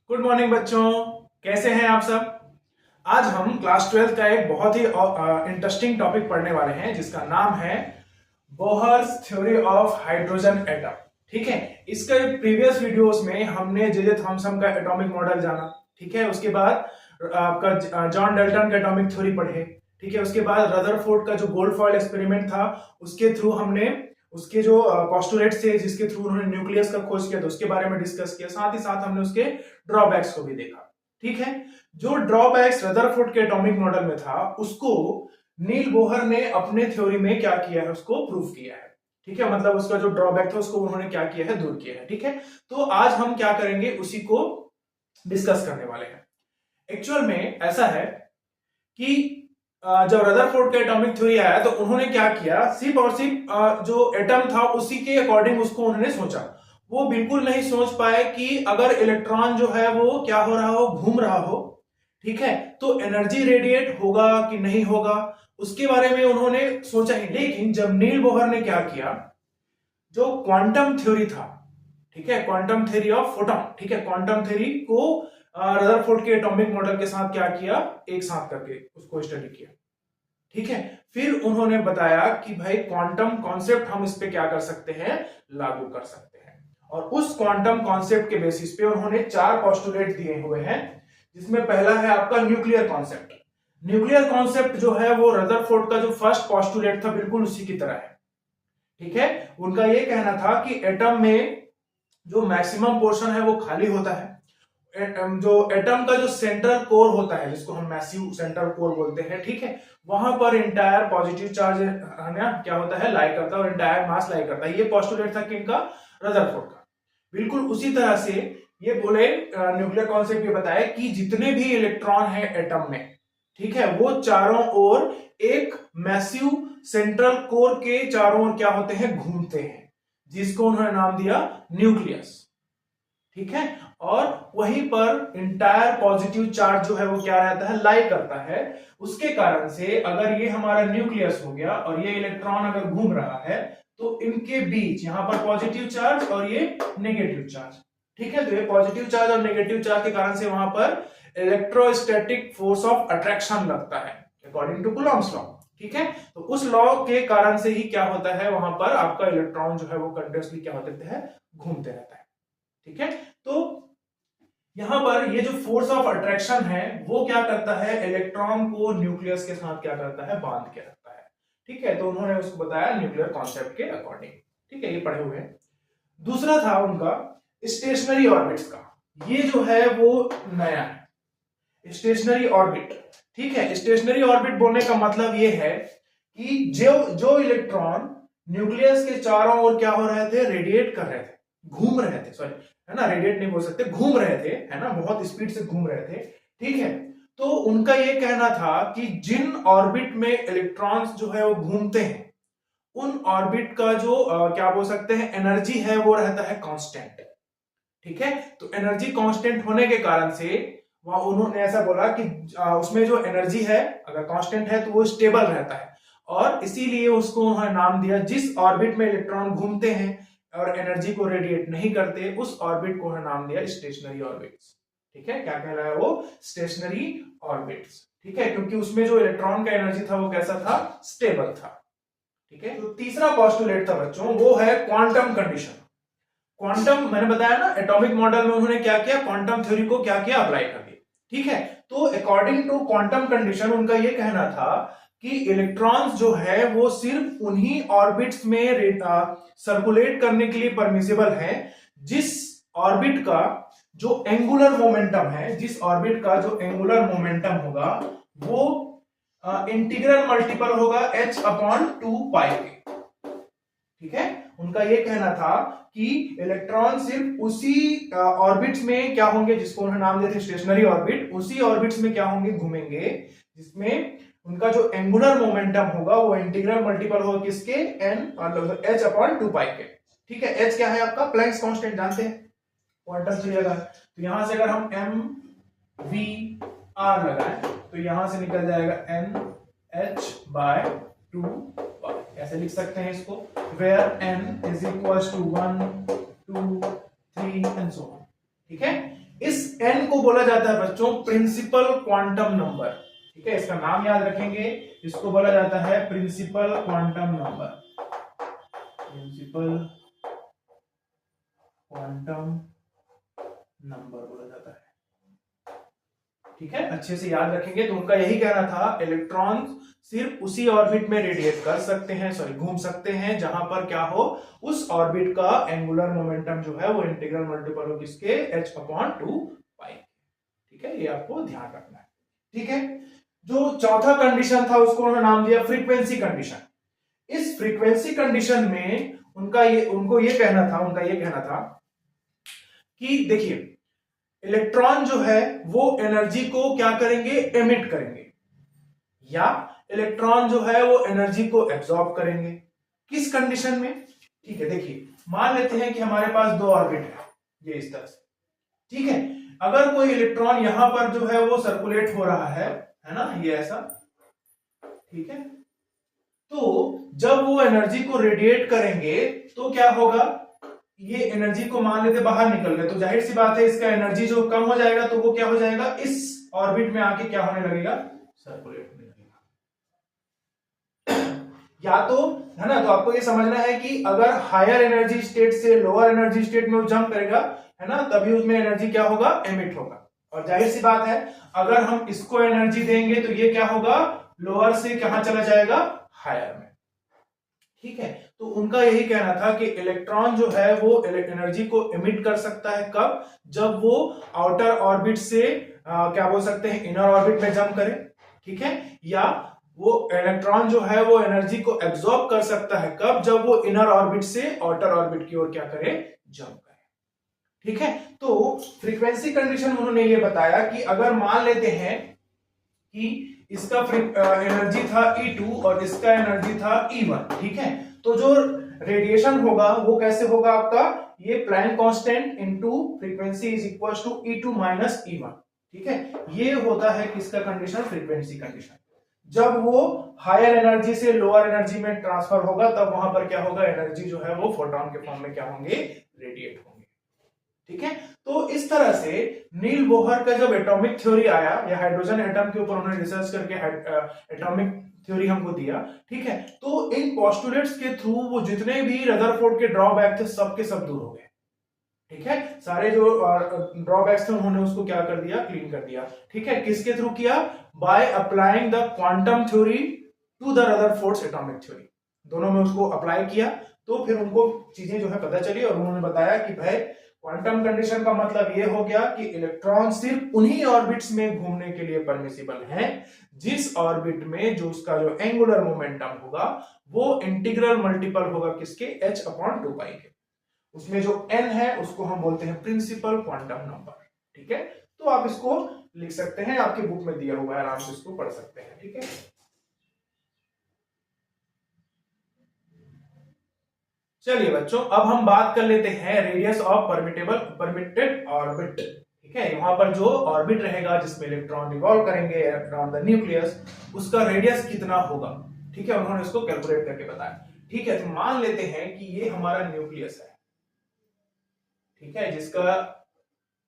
Good morning बच्चों, कैसे हैं आप सब। आज हम क्लास 12 का एक बहुत ही इंटरेस्टिंग टॉपिक पढ़ने वाले हैं जिसका नाम है Bohr's theory of hydrogen atom. ठीक है, इसके प्रीवियस वीडियोस में हमने जे थॉमसन का एटॉमिक मॉडल जाना। ठीक है, उसके बाद आपका जॉन डाल्टन का एटॉमिक थ्योरी पढ़े। ठीक है, उसके बाद रदरफोर्ड का जो गोल्ड फॉयल एक्सपेरिमेंट था उसके थ्रू हमने उसके जो पोस्टुलेट थे जिसके थ्रू उन्होंने न्यूक्लियस का खोज किया था उसके बारे में डिस्कस किया। साथ ही साथ हमने उसके ड्रॉबैक्स को भी देखा। ठीक है, जो ड्रॉबैक्स रदरफोर्ड के एटॉमिक मॉडल में था उसको नील बोहर ने अपने थ्योरी में क्या किया है, उसको प्रूव किया है। ठीक है, मतलब उसका जो ड्रॉबैक था उसको उन्होंने क्या किया है, दूर किया है। ठीक है, तो आज हम क्या करेंगे उसी को डिस्कस करने वाले हैं। एक्चुअल में ऐसा है कि जब रदरफोर्ड का एटॉमिक थ्योरी आया तो उन्होंने क्या किया, सिर्फ और सिर्फ जो एटम था उसी के अकॉर्डिंग उसको उन्होंने सोचा। वो बिल्कुल नहीं सोच पाए कि अगर इलेक्ट्रॉन जो है वो क्या हो रहा हो, घूम रहा हो, ठीक है, तो एनर्जी रेडिएट होगा कि नहीं होगा उसके बारे में उन्होंने सोचा ही। लेकिन जब नील बोहर ने क्या किया, जो क्वांटम थ्योरी था, ठीक है, क्वांटम थ्योरी ऑफ फोटॉन, ठीक है, क्वांटम थ्योरी को रदरफोर्ड के एटॉमिक मॉडल के साथ क्या किया, एक साथ करके उसको स्टडी किया। ठीक है, फिर उन्होंने बताया कि भाई क्वांटम कॉन्सेप्ट हम इस पे क्या कर सकते हैं, लागू कर सकते हैं। और उस क्वांटम कॉन्सेप्ट के बेसिस पे उन्होंने 4 पोस्टुलेट दिए हुए हैं, जिसमें पहला है आपका न्यूक्लियर कॉन्सेप्ट। न्यूक्लियर कॉन्सेप्ट जो है वो रदरफोर्ड का जो फर्स्ट पोस्टुलेट था बिल्कुल उसी की तरह है। ठीक है, उनका यह कहना था कि एटम में जो मैक्सिमम पोर्शन है वो खाली होता है। जो एटम का जो सेंट्रल कोर होता है जिसको हम मैसिव सेंट्रल कोर बोलते हैं, ठीक है, वहां पर इंटायर पॉजिटिव चार्ज क्या होता है, लाई करता है और इंटायर मास लाई करता है। ये पोस्टुलेट था किनका, रदरफोर्ड का। बिल्कुल उसी तरह से ये बोले, न्यूक्लियर कॉन्सेप्ट ये बताए कि जितने भी इलेक्ट्रॉन है एटम में, ठीक है, वो चारों ओर एक मैसिव सेंट्रल कोर के चारों ओर क्या होते हैं, घूमते हैं, जिसको उन्होंने नाम दिया न्यूक्लियस। ठीक है, और वहीं पर इंटायर पॉजिटिव चार्ज जो है वो क्या रहता है, लाई करता है। उसके कारण से अगर ये हमारा न्यूक्लियस हो गया और ये इलेक्ट्रॉन अगर घूम रहा है तो इनके बीच यहां पर पॉजिटिव चार्ज और ये नेगेटिव चार्ज, ठीक है, तो ये पॉजिटिव चार्ज और नेगेटिव चार्ज के कारण से वहां पर इलेक्ट्रोस्टैटिक फोर्स ऑफ अट्रैक्शन लगता है अकॉर्डिंग टू कूलॉम्स लॉ। ठीक है, तो उस लॉ के कारण से ही क्या होता है, वहां पर आपका इलेक्ट्रॉन जो है वो कंटिन्यूअसली क्या होते हैं, घूमते रहता है। ठीक है, तो यहां पर ये जो फोर्स ऑफ अट्रैक्शन है वो क्या करता है, इलेक्ट्रॉन को न्यूक्लियस के साथ क्या करता है, बांध के रखता है। ठीक है, तो उन्होंने उसको बताया न्यूक्लियर कॉन्सेप्ट के अकॉर्डिंग। ठीक है, ये पढ़े हुए हैं। दूसरा था उनका स्टेशनरी ऑर्बिट्स का। ये जो है वो नया है, स्टेशनरी ऑर्बिट। ठीक है, स्टेशनरी ऑर्बिट बोलने का मतलब ये है कि जो इलेक्ट्रॉन न्यूक्लियस के चारों ओर क्या हो रहे थे, रेडिएट कर रहे थे, घूम रहे थे, सॉरी, है ना, रेडिएट नहीं बोल सकते, घूम रहे थे, है ना, बहुत स्पीड से घूम रहे थे। ठीक है, तो उनका यह कहना था कि जिन ऑर्बिट में इलेक्ट्रॉन्स जो है वो घूमते हैं उन ऑर्बिट का जो क्या बोल सकते हैं, एनर्जी है वो रहता है कांस्टेंट। ठीक है, तो एनर्जी कांस्टेंट होने के कारण से वहां उन्होंने ऐसा बोला कि उसमें जो एनर्जी है अगर कांस्टेंट है तो वो स्टेबल रहता है, और इसीलिए उसको उन्होंने नाम दिया, जिस ऑर्बिट में इलेक्ट्रॉन घूमते हैं और एनर्जी को रेडिएट नहीं करते उस ऑर्बिट को उन्होंने नाम दिया स्टेशनरी ऑर्बिट्स। ठीक है, क्या कह रहा है वो, स्टेशनरी ऑर्बिट्स। ठीक है, क्योंकि उसमें जो इलेक्ट्रॉन का एनर्जी था वो कैसा था, स्टेबल था। ठीक है, तो तीसरा पोस्टुलेट था बच्चों वो है क्वांटम कंडीशन। क्वांटम मैंने बताया ना, एटॉमिक मॉडल में उन्होंने क्या किया, क्वांटम थ्योरी को क्या किया, अप्लाई कर दिया। ठीक है, तो अकॉर्डिंग टू क्वांटम कंडीशन उनका यह कहना था कि इलेक्ट्रॉन्स जो है वो सिर्फ उन्हीं ऑर्बिट्स में सर्कुलेट करने के लिए परमिसिबल है जिस ऑर्बिट का जो एंगुलर मोमेंटम है, जिस ऑर्बिट का जो एंगुलर मोमेंटम होगा वो इंटीग्रल मल्टीपल होगा h/2π के। ठीक है, उनका यह कहना था कि इलेक्ट्रॉन सिर्फ उसी ऑर्बिट्स में क्या होंगे जिसको उन्होंने नाम दिया था स्टेशनरी ऑर्बिट, उसी ऑर्बिट्स में क्या होंगे, घूमेंगे, जिसमें उनका जो एंगुलर मोमेंटम होगा वो इंटीग्रल मल्टीपल होगा किसके, n मतलब h/2π के। ठीक है, h क्या है आपका, प्लैंक्स कांस्टेंट जानते हैं क्वांटम थ्योरी का। तो यहां से अगर हम mv/r लगाएं तो यहां से निकल जाएगा nh/2π। ऐसे लिख सकते हैं इसको, where n is equals to 1 2 3 and so on। ठीक है, इस n को बोला जाता है बच्चों प्रिंसिपल क्वांटम नंबर। ठीक है, इसका नाम याद रखेंगे, इसको बोला जाता है principal quantum number, principal quantum number बोला जाता है। ठीक है, अच्छे से याद रखेंगे। तो उनका यही कहना था इलेक्ट्रॉन सिर्फ उसी ऑर्बिट में रेडिएट कर सकते हैं, सॉरी घूम सकते हैं, जहां पर क्या हो, उस ऑर्बिट का एंगुलर मोमेंटम जो है वो इंटीग्रल मल्टीपल हो किसके, h/2π। ठीक है, ये आपको ध्यान रखना है। ठीक है, जो चौथा कंडीशन था उसको उन्होंने नाम दिया फ्रीक्वेंसी कंडीशन। इस फ्रीक्वेंसी कंडीशन में उनको ये कहना था कि देखिए इलेक्ट्रॉन जो है वो एनर्जी को क्या करेंगे, एमिट करेंगे, या इलेक्ट्रॉन जो है वो एनर्जी को एब्सॉर्ब करेंगे। किस कंडीशन में? ठीक है, देखिए मान लेते हैं कि हमारे पास दो ऑर्बिट है, ये इस तरह से। ठीक है, अगर कोई इलेक्ट्रॉन यहां पर जो है वो सर्कुलेट हो रहा है ना, ये ऐसा। ठीक है, तो जब वो एनर्जी को रेडिएट करेंगे तो क्या होगा, ये एनर्जी को मान लेते बाहर निकल गए, तो जाहिर सी बात है इसका एनर्जी जो कम हो जाएगा, तो वो क्या हो जाएगा, इस ऑर्बिट में आके क्या होने लगेगा, सर्कुलेट होने लगेगा। या तो है ना, तो आपको ये समझना है कि अगर हायर एनर्जी स्टेट से लोअर एनर्जी स्टेट में वो जंप करेगा, है ना, तभी उसमें एनर्जी क्या होगा, एमिट होगा। और जाहिर सी बात है अगर हम इसको एनर्जी देंगे तो ये क्या होगा, लोअर से कहां चला जाएगा, हायर में। ठीक है, तो उनका यही कहना था कि इलेक्ट्रॉन जो है वो एनर्जी को एमिट कर सकता है, कब, जब वो आउटर ऑर्बिट से क्या बोल सकते हैं, इनर ऑर्बिट में जंप करे। ठीक है, या वो इलेक्ट्रॉन जो है वो एनर्जी को एब्सॉर्ब कर सकता है, कब, जब वो इनर ऑर्बिट से आउटर ऑर्बिट की ओर क्या करे, जंप करे। ठीक है, तो फ्रीक्वेंसी कंडीशन उन्होंने ये बताया कि अगर मान लेते हैं कि इसका एनर्जी था E2 और इसका एनर्जी था E1। ठीक है, तो जो रेडिएशन होगा वो कैसे होगा आपका, ये Planck constant into frequency is equal to E2 minus E1। ठीक है, ये होता है किसका कंडीशन, फ्रीक्वेंसी कंडीशन। जब वो हायर एनर्जी से लोअर एनर्जी में ट्रांसफर होगा तब वहां पर क्या होगा, एनर्जी जो है वो फोटोन के फॉर्म में क्या होंगे, रेडिएट होंगे। ठीक है, तो इस तरह से नील बोहर का जब एटॉमिक थ्योरी आया, या हाइड्रोजन एटम के ऊपर उन्होंने रिसर्च करके एटॉमिक थ्योरी हमको दिया। ठीक है, तो इन पोस्टुलेट्स के थ्रू वो जितने भी रदरफोर्ड के ड्रॉबैक थे सबके सब दूर हो गए। ठीक है, सारे जो ड्रॉबैक्स थे उन्होंने उसको क्या कर दिया, क्लीन कर दिया। ठीक है, किसके थ्रू किया, by applying the quantum theory to the Rutherford's atomic theory. दोनों में उसको अप्लाई किया तो फिर उनको चीजें जो है पता चली, और उन्होंने बताया कि भाई क्वांटम कंडीशन का मतलब ये हो गया कि इलेक्ट्रॉन सिर्फ उन्हीं ऑर्बिट्स में घूमने के लिए परमिसिबल है जिस ऑर्बिट में जो उसका जो एंगुलर मोमेंटम होगा वो इंटीग्रल मल्टीपल होगा किसके, h/2π के। उसमें जो n है उसको हम बोलते हैं प्रिंसिपल क्वांटम नंबर। ठीक है, तो आप इसको लिख सकते हैं, आपके बुक में दिया हुआ है, आराम से इसको पढ़ सकते हैं। ठीक है, चलिए बच्चों, अब हम बात कर लेते हैं रेडियस ऑफ परमिटेड ऑर्बिट। ठीक है, यहां पर जो ऑर्बिट रहेगा जिसमें इलेक्ट्रॉन रिवॉल्व करेंगे अराउंड द न्यूक्लियस, उसका रेडियस कितना होगा। ठीक है, उन्होंने इसको कैलकुलेट करके बताया। ठीक है, तो मान लेते हैं कि ये हमारा न्यूक्लियस है। ठीक है, जिसका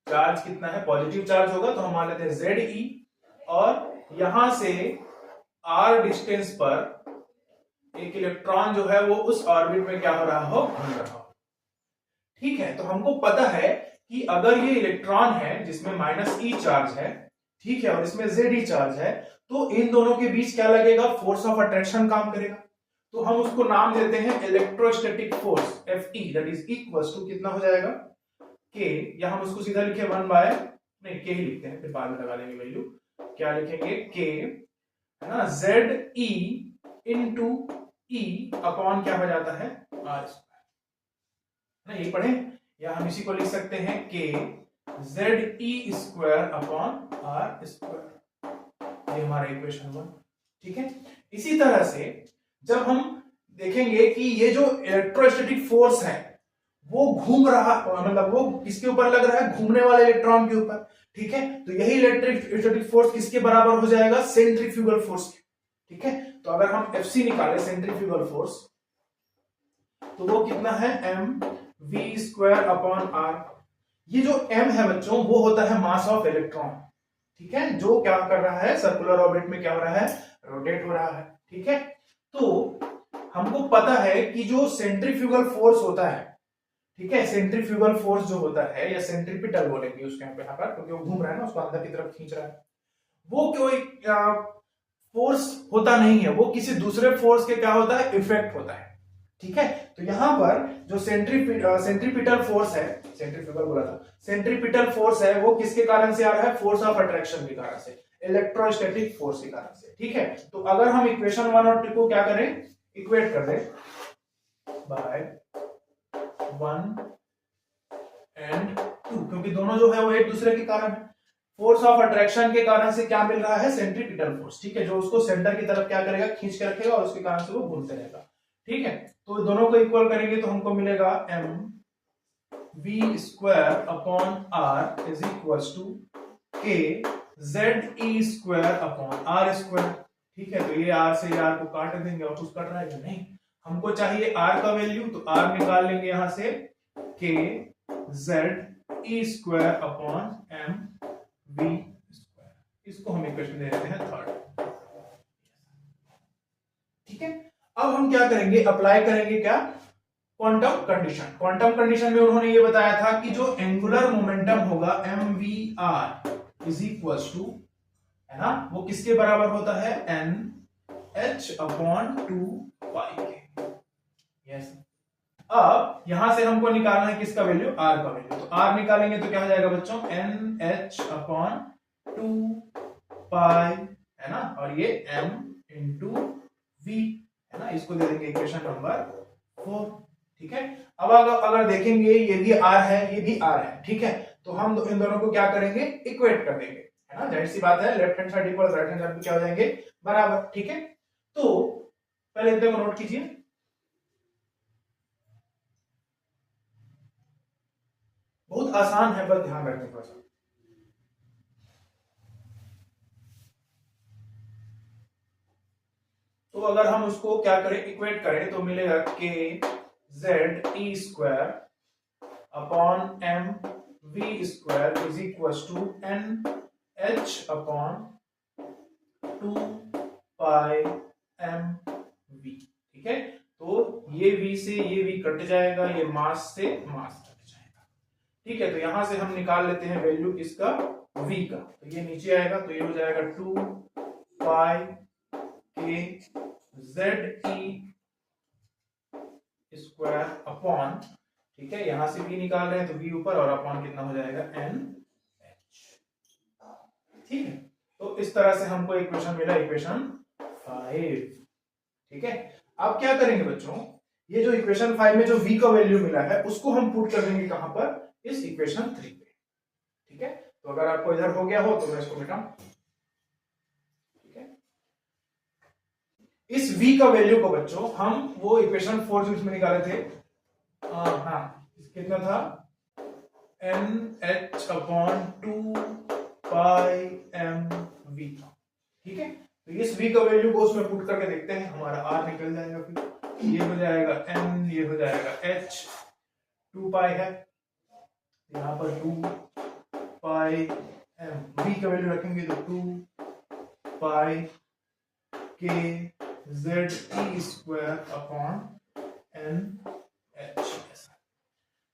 चार्ज कितना है, पॉजिटिव चार्ज होगा, तो हम मान लेते हैं Ze, और यहां से r डिस्टेंस पर एक इलेक्ट्रॉन जो है वो उस ऑर्बिट में क्या हो रहा हो, घूम रहा हो। ठीक है, तो हमको पता है कि अगर ये इलेक्ट्रॉन है जिसमें -e चार्ज है, ठीक है, और इसमें Ze चार्ज है, तो इन दोनों के बीच क्या लगेगा, फोर्स ऑफ अट्रैक्शन काम करेगा। तो हम उसको नाम देते हैं electrostatic force Fe, that is equal to कितना हो जाएगा, K, या हम उसको सीधा लिखे 1/, K ही लिखते हैं, फिर बाद में लगा देंगे वैल्यू। क्या लिखेंगे, K, है ना, Ze इंटू E अपॉन क्या हो जाता है, R स्क्वायर। ना यही पढ़े, या हम इसी को लिख सकते हैं K Ze square upon R square. ये हमारा इक्वेशन 1। ठीक है, इसी तरह से जब हम देखेंगे कि ये जो इलेक्ट्रोस्टैटिक फोर्स है वो घूम रहा, मतलब वो किसके ऊपर लग रहा है, घूमने वाले इलेक्ट्रॉन के ऊपर। ठीक है, तो यही इलेक्ट्रोस्टैटिक फोर्स किसके बराबर हो जाएगा, सेंट्रीफ्यूगल फोर्स के। ठीक है, तो अगर हम Fc निकाले सेंट्रीफ्यूगल फोर्स, तो वो कितना है, mv स्क्वायर अपॉन r। ये जो m है बच्चों वो होता है मास ऑफ इलेक्ट्रॉन, ठीक है, जो क्या कर रहा है, सर्कुलर ऑर्बिट में क्या हो रहा है, रोटेट हो रहा है, ठीक है। तो हमको पता है कि जो सेंट्रीफ्यूगल फोर्स होता है, ठीक है, सेंट्रीफ्यूगल फोर्स जो होता है या सेंट्रीपिटल बोलेंगे उसके यहाँ पर, क्योंकि वो घूम रहा है ना, उसको अंदर की तरफ खींच रहा है, वो कोई फोर्स होता नहीं है, वो किसी दूसरे फोर्स के क्या होता है, इफेक्ट होता है, ठीक है। तो यहां पर जो सेंट्रीपिटल फोर्स है, सेंट्रीफ्यूगल बोला था, सेंट्रीपिटल फोर्स है वो किसके कारण से आ रहा है, फोर्स ऑफ अट्रैक्शन के कारण से, इलेक्ट्रोस्टैटिक फोर्स के कारण से, ठीक है। तो अगर हम इक्वेशन 1 और 2 को क्या करें, इक्वेट कर दें बाय 1 एंड 2, क्योंकि दोनों जो है वो एक दूसरे के कारण है। फोर्स ऑफ अट्रैक्शन के कारण से क्या मिल रहा है, सेंट्रीपिटल फोर्स, ठीक है, जो उसको सेंटर की तरफ क्या करेगा, खींच के रखेगा और उसके कारण से वो घूमते रहेगा, ठीक है। तो दोनों को इक्वल करेंगे तो हमको मिलेगा m v square upon r is equal to k z e square upon r square, ठीक है। तो ये r से r को काट देंगे और कुछ कट रहा है कि नहीं, हमको चाहिए r का वैल्यू, तो r निकाल लेंगे यहां से k z e square upon m v square, इसको हम इक्वेशन दे देते हैं थर्ड, ठीक है। अब हम क्या करेंगे, अप्लाई करेंगे क्या, क्वांटम कंडीशन। क्वांटम कंडीशन में उन्होंने ये बताया था कि जो एंगुलर मोमेंटम होगा M V R is equal to, है ना, वो किसके बराबर होता है, एन एच अपॉन 2 पाई के, यस। अब यहां से हमको निकालना है किसका वैल्यू, आर का वैल्यू, तो आर निकालेंगे तो क्या हो जाएगा बच्चों, एन एच अपॉन 2 पाई, है ना, और ये एम इंटू वी, है ना, इसको दे देंगे इक्वेशन नंबर 4, ठीक है। अब अगर देखेंगे ये भी आर है, ये भी आर है, ठीक है, तो हम इन दोनों को क्या करेंगे, इक्वेट कर देंगे, है ना, जाहिर सी बात है, left hand side equal right hand side क्या हो जाएंगे, बराबर, ठीक है। तो पहले इतने को नोट कीजिए, बहुत आसान है, बस ध्यान रखें थोड़ा सा। तो अगर हम उसको क्या करें, इक्वेट करें, तो मिलेगा K Z E square upon M V square is equal to N H upon 2 pi M V, ठीक है। तो ये v से ये v कट जाएगा, ये मास से मास कट जाएगा, ठीक है। तो यहां से हम निकाल लेते हैं वैल्यू किसका, v का, तो ये नीचे आएगा, तो ये हो जाएगा 2 पाई के जेड ई स्क्वायर अपॉन, ठीक है, यहां से v निकाल रहे हैं तो v ऊपर और अपॉन कितना हो जाएगा, एन एच, ठीक है। तो इस तरह से हमको इक्वेशन मिला, इक्वेशन 5, ठीक है। अब क्या करेंगे बच्चों, ये जो इक्वेशन 5 में जो v का वैल्यू मिला है उसको हम पुट कर देंगे कहां पर, इस इक्वेशन 3 पे, ठीक है। तो अगर आपको इधर हो गया हो तो मैं इसको मिटाऊं, ठीक है। इस v का वैल्यू को बच्चों हम वो इक्वेशन 4 जो इसमें निकाले थे, हाँ, कितना था, N H upon 2 pi M V, ठीक है। तो इस v का वैल्यू को उसमें पुट करके देखते हैं, हमारा r निकल जाएगा, फिर ये हो जाएगा n, ये हो जाएगा h, 2 पाई है, यहाँ पर 2 पाई m, v का वैल्यू रखेंगे तो 2 पाई के Z E square upon N H,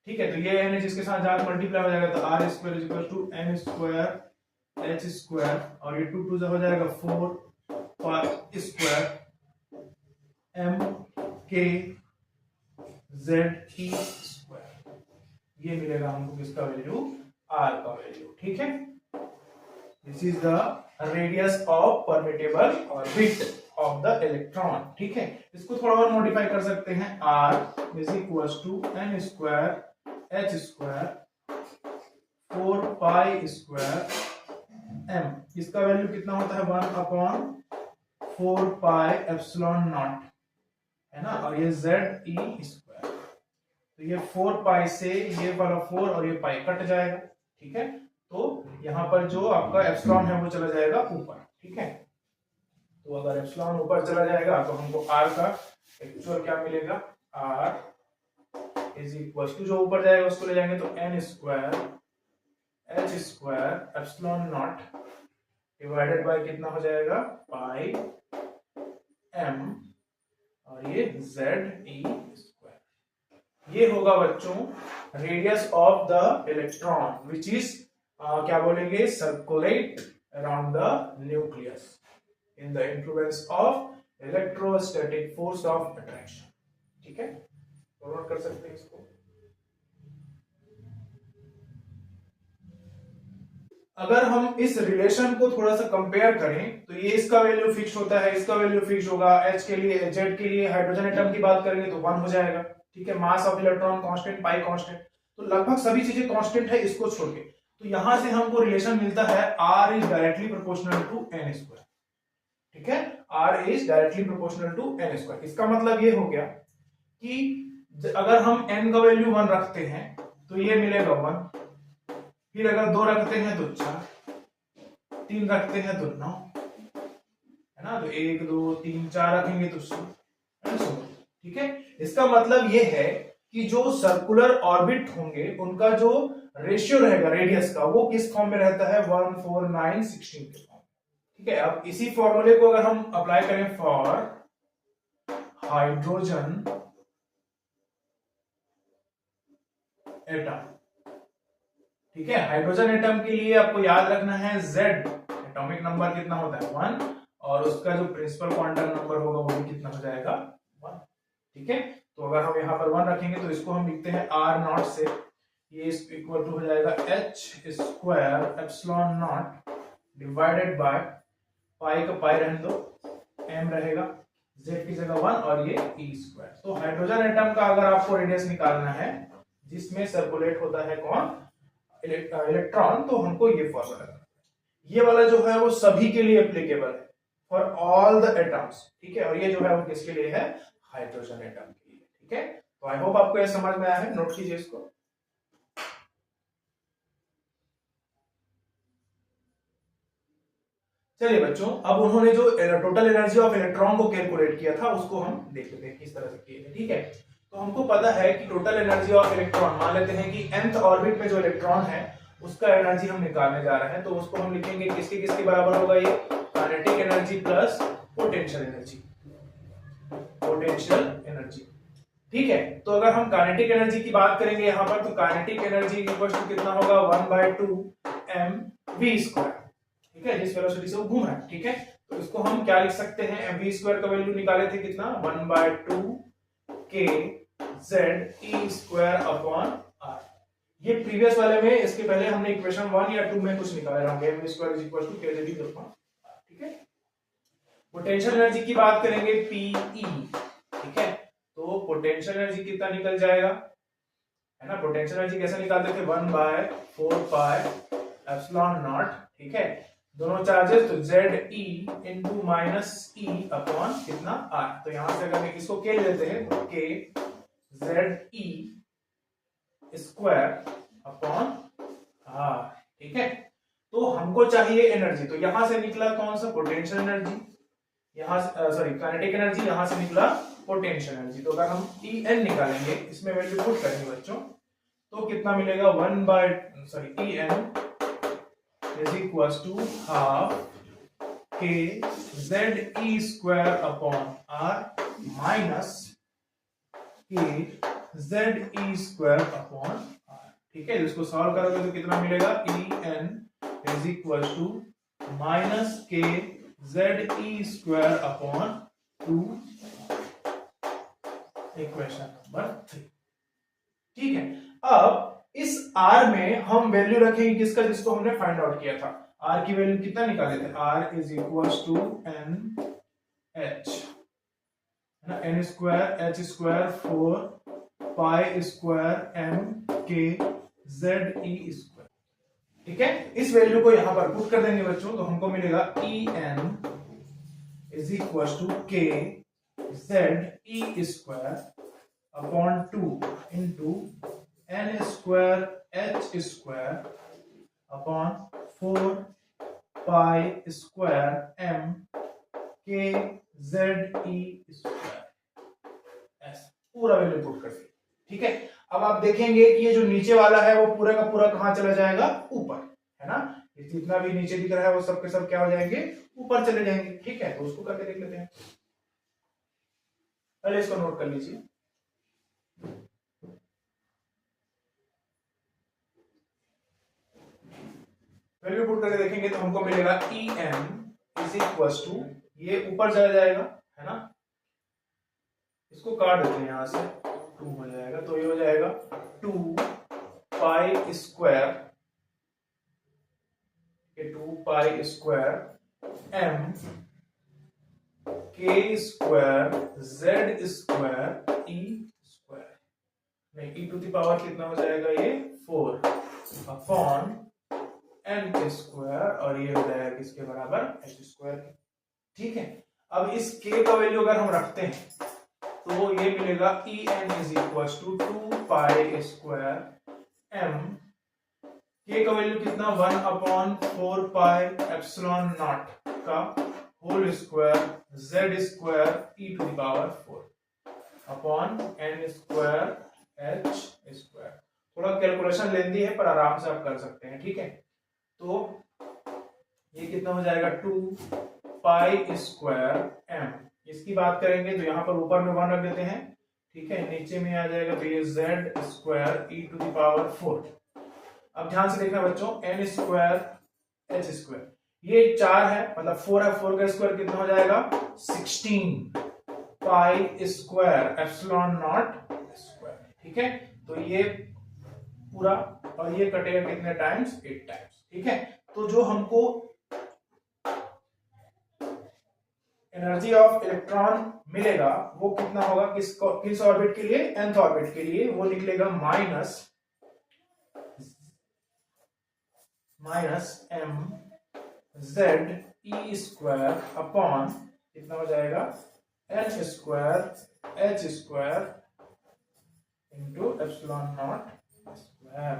ठीक है। तो ये एन एच इसके साथ जाकर मल्टीप्लाई हो जाएगा, तो R square is equal to N square H square, और ये 2 2 हो जाएगा 4 pi square M K Z E square, ये मिलेगा हमको किसका वैल्यू, आर का वैल्यू, ठीक है। This is the radius of permittable orbit of the electron, ठीक है। इसको थोड़ा और मॉडिफाई कर सकते हैं, r is equal to N square H square 4 pi square M, इसका वैल्यू कितना होता है, 1 अपॉन 4 पाई एप्सिलॉन नॉट, है ना, और ये जेड ई स्क्वायर, तो ये 4 पाई से ये वाला 4 और ये पाई कट जाएगा, ठीक है। तो यहां पर जो आपका एप्सिलॉन है वो चला जाएगा ऊपर, ठीक है। तो अगर एप्सिलॉन ऊपर चला जाएगा तो हमको r का एक्चुअल क्या मिलेगा, r इज इक्वल टू, जो ऊपर जाएगा उसको ले जाएंगे तो n square H square epsilon not divided by कितना हो जाएगा पाई एम और ये जेड ई स्क्वायर। ये होगा बच्चों radius of the electron which is क्या बोलेंगे circulate around the nucleus in the influence of electrostatic force of attraction. ठीक है, तो नोट कर सकते हैं इसको। अगर हम इस रिलेशन को थोड़ा सा कंपेयर करें तो ये इसका वैल्यू फिक्स होता है, इसका वैल्यू फिक्स होगा। एच के लिए, जेड के लिए हाइड्रोजन एटम की बात करेंगे तो 1 हो जाएगा। ठीक है, mass of electron constant, pi constant, तो लगभग सभी चीजें कांस्टेंट है इसको छोड़ के। तो यहां से हमको रिलेशन मिलता है R is directly proportional to n square. ठीक है, R is directly proportional to n square. इसका मतलब ये हो गया कि अगर हम n का वैल्यू 1 रखते हैं तो ये मिलेगा 1, फिर अगर 2 रखते हैं तो 4, 3 रखते हैं तो 9, है ना, तो 1 2 3 4 रखेंगे तो 16। ठीक है, इसका मतलब ये है कि जो सर्कुलर ऑर्बिट होंगे उनका जो रेशियो रहेगा रेडियस का वो किस फॉर्म में रहता है 1 4 9 16 के फॉर्म। ठीक है, अब इसी फॉर्मूले को अगर हम अप्लाई करें फॉर हाइड्रोजन एटम। ठीक है, हाइड्रोजन एटम के लिए आपको याद रखना है Z एटॉमिक नंबर कितना होता है 1 और उसका जो प्रिंसिपल क्वांटम नंबर होगा वो भी कितना हो जाएगा 1। ठीक है, तो अगर हम यहाँ पर 1 रखेंगे तो इसको हम लिखते हैं R नॉट से, ये इक्वल टू हो जाएगा H square epsilon not divided by pi का पाई रहने दो, M रहेगा, Z की जगह 1 और ये E स्क्वायर। तो हाइड्रोजन एटम का अगर आपको रेडियस निकालना है जिसमें सर्कुलेट होता है कौन इलेक्ट्रॉन, तो हमको ये फॉर्मूला लगाना है। ये वाला जो है वो सभी के लिए एप्लीकेबल है फॉर ऑल द एटम्स। ठीक है, और ये जो है वो किसके लिए है हाइड्रोजन एटम के लिए। ठीक है, तो आई होप आपको ये समझ में आया है, नोट कीजिए इसको। चलिए बच्चों, अब उन्होंने जो टोटल एनर्जी ऑफ इलेक्ट्रॉन को कैलकुलेट किया था उसको हम देख लेते हैं किस तरह से किए। ठीक है, तो हमको पता है कि टोटल एनर्जी ऑफ इलेक्ट्रॉन, मान लेते हैं कि nth ऑर्बिट में जो इलेक्ट्रॉन है उसका एनर्जी हम निकालने जा रहे हैं, तो उसको हम लिखेंगे किसके किसके बराबर होगा, ये kinetic energy plus potential energy, potential energy. ठीक है, तो अगर हम काइनेटिक एनर्जी की बात करेंगे यहाँ पर, तो काइनेटिक एनर्जी इक्वल टू कितना होगा 1/2 mv²। ठीक है, जिस वेलोसिटी से वो घूम रहा है। ठीक है, तो इसको हम क्या लिख सकते हैं, mv² का वैल्यू निकाले थे कितना 1/2 k Z² अपॉन R। ये प्रीवियस वाले में, इसके पहले हमने इक्वेशन 1 या 2 में कुछ निकाले होंगे, mv² = kZd अपॉन R। ठीक है, पोटेंशियल एनर्जी की बात करेंगे PE। ठीक है, तो पोटेंशियल एनर्जी कितना निकल जाएगा, है ना, पोटेंशियल एनर्जी कैसे निकालते थे 1/4 पाई एप्सिलॉन नॉट। ठीक है, दोनों चार्जेस तो ZE into minus E upon कितना R। तो यहां से अगर इसको k लेते हैं तो k ZE square upon R। ठीक है, तो हमको चाहिए एनर्जी, तो यहां से निकला कौन सा पोटेंशियल एनर्जी, यहां सॉरी काइनेटिक एनर्जी, यहां से निकला पोटेंशियल एनर्जी। तो अगर हम En निकालेंगे, इसमें वैल्यू पुट करेंगे बच्चों, तो कितना मिलेगा En is equals to half k ZE² upon R minus k ZE² upon R। ठीक है, इसको सॉल्व करोगे तो कितना मिलेगा En is equals to minus k ZE² upon 2, equation number 3। ठीक है, अब इस R में हम वैल्यू रखेंगे किसका, जिसको हमने फाइंड आउट किया था। R की वैल्यू कितना निकाले थे, R is equals to NH, है ना, n² h² 4 pi square m k ZE²। ठीक है, इस वैल्यू को यहां पर पुट कर देंगे बच्चों, तो हमको मिलेगा En is equals to k ZE² upon 2 into n² h² upon 4 pi square m k ZE², पूरा वैल्यू पुट कर दिया। ठीक है, अब अब आप देखेंगे कि ये जो नीचे वाला है वो पूरा का पूरा कहां चला जाएगा, ऊपर, है ना। ये जितना भी नीचे दिख रहा है वो सब के सब क्या हो जाएंगे, ऊपर चले जाएंगे। ठीक है, तो उसको करके देख लेते हैं। पहले इसको नोट कर लीजिए। वैल्यू पुट करके देखेंगे तो हमको मिलेगा E M is equal to, ये ऊपर चला जाएगा, है ना। इसको काट देते हैं यहां से, 2 हो जाएगा, तो ये हो जाएगा 2 pi square, 2 pi square M K square Z square E square, नहीं ई टू द पावर कितना हो जाएगा ये 4 अपॉन एन स्क्वायर, और ये हो जाएगा किसके बराबर, एच स्क्वायर। ठीक है, अब इस k का वैल्यू अगर हम रखते हैं तो ये मिलेगा E N is equal to 2 pi square M, k का वैल्यू कितना 1 अपॉन 4 पाई एप्सिलॉन नॉट का whole square Z square E to the power 4 upon N square H square. थोड़ा कैलकुलेशन लेंदी है पर आराम से आप कर सकते हैं। ठीक है, तो ये कितना हो जाएगा 2 पाई स्क्वायर एम, इसकी बात करेंगे तो यहां पर ऊपर में 1 रख देते हैं। ठीक है, नीचे में आ जाएगा तो ये Z square E to the power 4। अब ध्यान से देखना बच्चों, एन स्क्वायर एच स्क्वायर, ये 4 है मतलब 4 है, 4 का स्क्वायर कितना हो जाएगा 16 pi square epsilon naught square. ठीक है, तो ये पूरा, और ये कटेगा कितने टाइम्स, 8 टाइम्स। ठीक है, तो जो हमको एनर्जी ऑफ इलेक्ट्रॉन मिलेगा वो कितना होगा, किस ऑर्बिट के लिए, nth ऑर्बिट के लिए, वो निकलेगा minus M Z E square upon कितना हो जाएगा N square H square into epsilon naught square.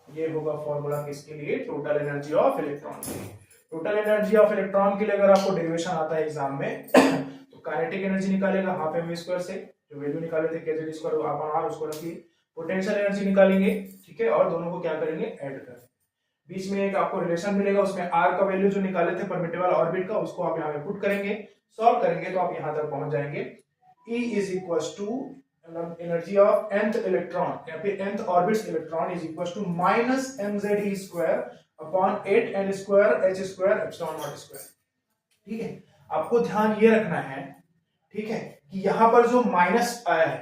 ये होगा फॉर्मूला किसके लिए, टोटल एनर्जी ऑफ इलेक्ट्रॉन के लिए। टोटल एनर्जी ऑफ इलेक्ट्रॉन के लिए अगर आपको डेरिवेशन आता है एग्जाम में तो काइनेटिक एनर्जी निकालेगा हाफ एम स्क्वायर से, जो वैल्यू निकाले थे के जेड स्क्वायर आप आर उसको रखिए, पोटेंशियल एनर्जी निकालेंगे। ठीक है, और दोनों को क्या करेंगे, ऐड करेंगे। बीच में एक आपको रिलेशन मिलेगा, उसमें आर का वैल्यू जो निकाले थे परमिटेबल ऑर्बिट का, उसको आप यहाँ पे पुट करेंगे, सॉल्व करेंगे तो आप यहाँ तक पहुंच जाएंगे। E is equal to energy of nth electron या फिर nth orbits electron is equal to minus mze square upon 8n square h square epsilon naught square. ठीक है, आपको ध्यान ये रखना है, ठीक है, कि यहां पर जो माइनस आया है,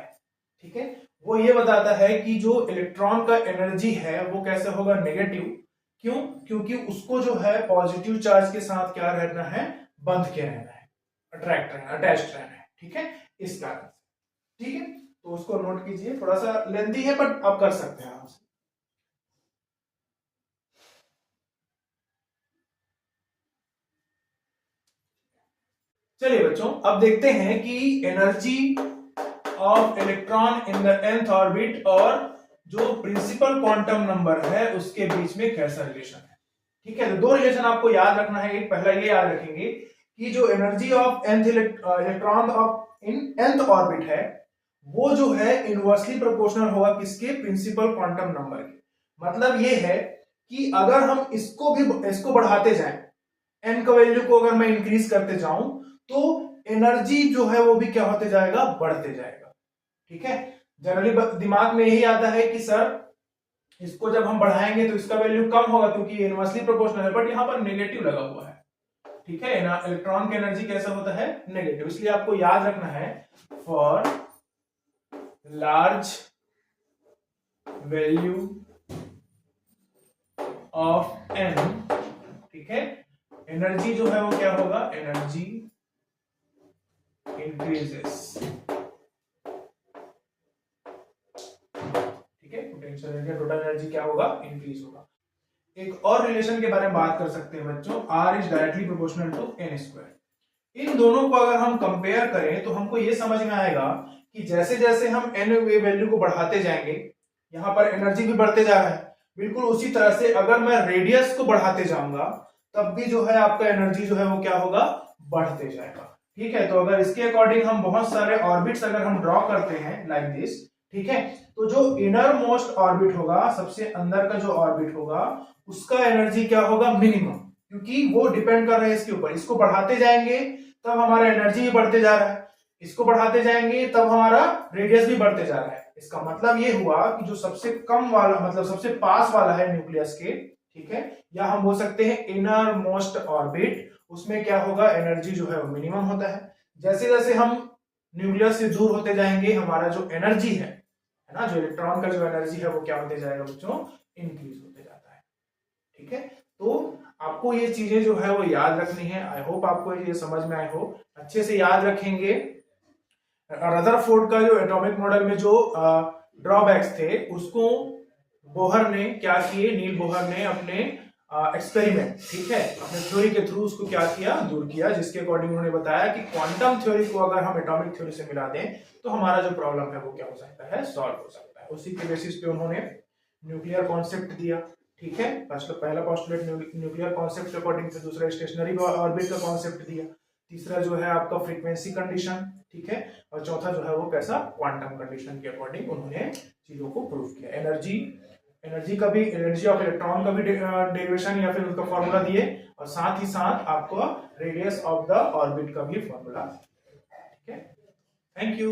ठीक है, वो ये बताता है कि जो इलेक्ट्रॉन का एनर्जी है वो कैसे होगा, नेगेटिव। क्यों, क्योंकि उसको जो है पॉजिटिव चार्ज के साथ क्या रहना है, बंध के रहना है, अट्रैक्ट रहना, अटैच्ड रहना है। ठीक है, इस कारण से। ठीक है, तो उसको नोट कीजिए, थोड़ा सा लेंथी है बट आप कर सकते हैं आराम से। चलिए बच्चों, अब देखते हैं कि energy of electron in the nth orbit और जो प्रिंसिपल क्वांटम नंबर है उसके बीच में कैसा रिलेशन है। ठीक है, तो 2 रिलेशन आपको याद रखना है। एक पहला ये याद रखेंगे कि जो energy of nth electron of in nth orbit है वो जो है इनवर्सली प्रोपोर्शनल होगा किसके, प्रिंसिपल क्वांटम नंबर के। मतलब ये है कि अगर हम इसको बढ़ाते जाएं, n का वैल्यू को अगर मैं इंक्रीज करते जाऊं तो एनर्जी जो है वो भी क्या होते जाएगा, बढ़ते जाएगा। ठीक है, जनरली दिमाग में यही आता है कि सर इसको जब हम बढ़ाएंगे तो इसका वैल्यू कम होगा क्योंकि इनवर्सली प्रोपोर्शनल है, बट यहां पर नेगेटिव लगा हुआ है। ठीक है, इलेक्ट्रॉन की एनर्जी कैसा होता है, नेगेटिव। इसलिए आपको याद रखना है for large value of n, ठीक है, एनर्जी जो है वो क्या होगा, एनर्जी इंक्रीजेस। ठीक है, पोटेंशियल एनर्जी, टोटल एनर्जी क्या होगा, इंक्रीज होगा। एक और रिलेशन के बारे में बात कर सकते हैं बच्चों, R is directly proportional to n square. इन दोनों को अगर हम कंपेयर करें तो हमको ये समझ में आएगा कि जैसे जैसे हम n वैल्यू को बढ़ाते जाएंगे, यहां पर एनर्जी भी बढ़ते जा रहा है। बिल्कुल उसी तरह से अगर मैं रेडियस को बढ़ाते जाऊंगा तब भी जो है आपका एनर्जी जो है वो क्या होगा, बढ़ते जाएगा। ठीक है, तो अगर इसके अकॉर्डिंग हम बहुत सारे ऑर्बिट्स अगर हम ड्रॉ करते हैं लाइक दिस, ठीक है, तो जो इनर मोस्ट ऑर्बिट होगा, सबसे अंदर का जो ऑर्बिट होगा, उसका एनर्जी क्या होगा, मिनिमम, क्योंकि वो डिपेंड कर रहा है इसके ऊपर। इसको बढ़ाते जाएंगे तब हमारा एनर्जी भी बढ़ते जा रहा है, इसको बढ़ाते जाएंगे तब हमारा रेडियस भी बढ़ते जा रहा है। इसका मतलब ये हुआ कि जो सबसे कम वाला, मतलब सबसे पास वाला है न्यूक्लियस के, ठीक है, या हम बोल सकते हैं इनर मोस्ट ऑर्बिट, उसमें क्या होगा, एनर्जी जो है वो मिनिमम होता है। जैसे जैसे हम न्यूक्लियस से दूर होते जाएंगे, हमारा जो एनर्जी है ना, जो इलेक्ट्रॉन का जो एनर्जी है वो क्या होते जाएगा बच्चों, इंक्रीज होते जाता है। ठीक है, तो आपको ये चीजें जो है वो याद रखनी है। आई होप आपको ये समझ में आए हो, अच्छे से याद रखेंगे। रदरफोर्ड का जो एटॉमिक मॉडल में जो ड्रॉबैक्स थे, उसको बोहर ने क्या किए, नील बोहर ने अपने एक्सपेरिमेंट, ठीक है, अपने थ्योरी के थ्रू उसको क्या किया, दूर किया, जिसके अकॉर्डिंग उन्होंने बताया कि क्वांटम थ्योरी को अगर हम एटॉमिक थ्योरी से मिला दें तो हमारा जो प्रॉब्लम है वो क्या हो सकता है, सॉल्व हो सकता है। उसी के बेसिस पे उन्होंने न्यूक्लियर कॉन्सेप्ट दिया। ठीक है, पहला पोस्टुलेट न्यूक्लियर कॉन्सेप्ट के अकॉर्डिंग से, दूसरा स्टेशनरी ऑर्बिट का कॉन्सेप्ट दिया, तीसरा जो है आपका फ्रीक्वेंसी कंडीशन, ठीक है, और चौथा जो है वो कैसा, क्वांटम कंडीशन के अकॉर्डिंग उन्होंने चीजों को प्रूव किया। एनर्जी का भी, एनर्जी ऑफ इलेक्ट्रॉन का भी डेरिवेशन या फिर उसका फॉर्मूला दिए, और साथ ही साथ आपको रेडियस ऑफ द ऑर्बिट का भी फॉर्मूला। ठीक है, थैंक यू।